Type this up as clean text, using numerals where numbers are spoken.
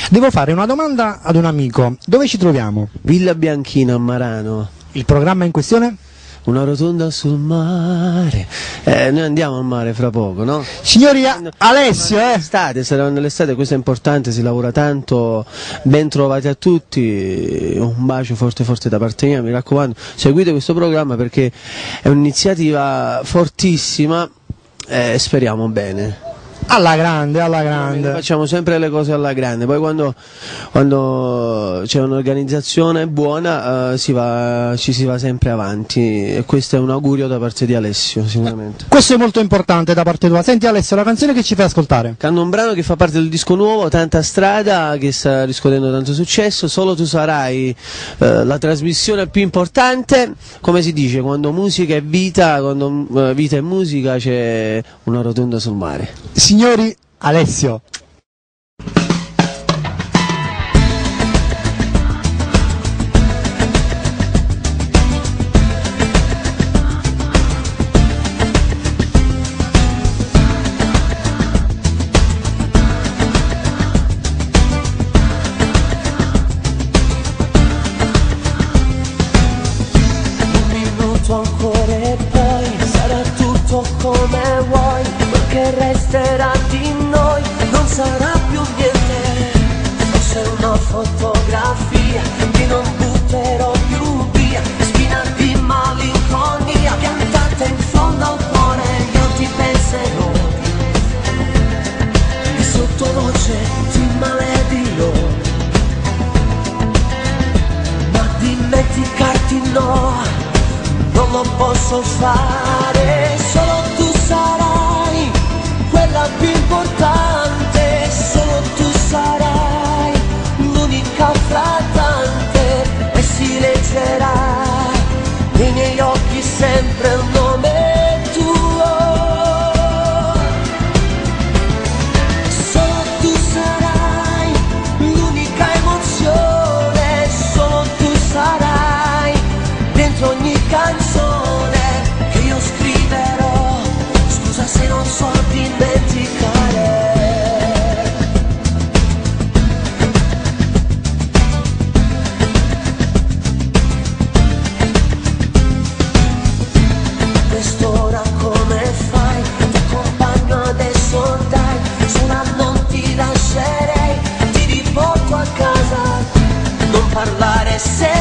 Devo fare una domanda ad un amico. Dove ci troviamo? Villa Bianchina a Marano. Il programma in questione? Una rotonda sul mare. Noi andiamo al mare fra poco, no? Signori, Alessio, Sarà nell'estate, questo è importante, si lavora tanto. Ben trovati a tutti. Un bacio forte forte da parte mia, mi raccomando. Seguite questo programma perché è un'iniziativa fortissima e speriamo bene. alla grande, alla grande. Facciamo sempre le cose alla grande, poi quando c'è un'organizzazione buona ci si va sempre avanti e questo è un augurio da parte di Alessio sicuramente. Questo è molto importante da parte tua. Senti Alessio, la canzone che ci fai ascoltare? Canto un brano che fa parte del disco nuovo, Tanta Strada, che sta riscuotendo tanto successo, Solo tu sarai, la trasmissione più importante, come si dice, quando musica è vita, quando vita è musica c'è una rotonda sul mare. Signori, Alessio. Un minuto ancora e poi sarà tutto come vuoi, quel che resterà di noi non sarà più niente, forse una fotografia che non butterò più via, spina di malinconia piantata in fondo al cuore, io ti penserò e sottovoce ti maledirò, ma dimenticarti no, non lo posso fare, solo tu sarai quella più importante, solo tu sarai l'unica fra tante e si leggerà nei miei occhi sempre il nome tuo, solo tu sarai l'unica emozione, solo tu sarai dentro ogni canzone che io scriverò, scusa se non so dimenticare. Quest'ora come fai? Ti accompagno adesso dai, sola non ti lascerei, ti riporto a casa, non parlare se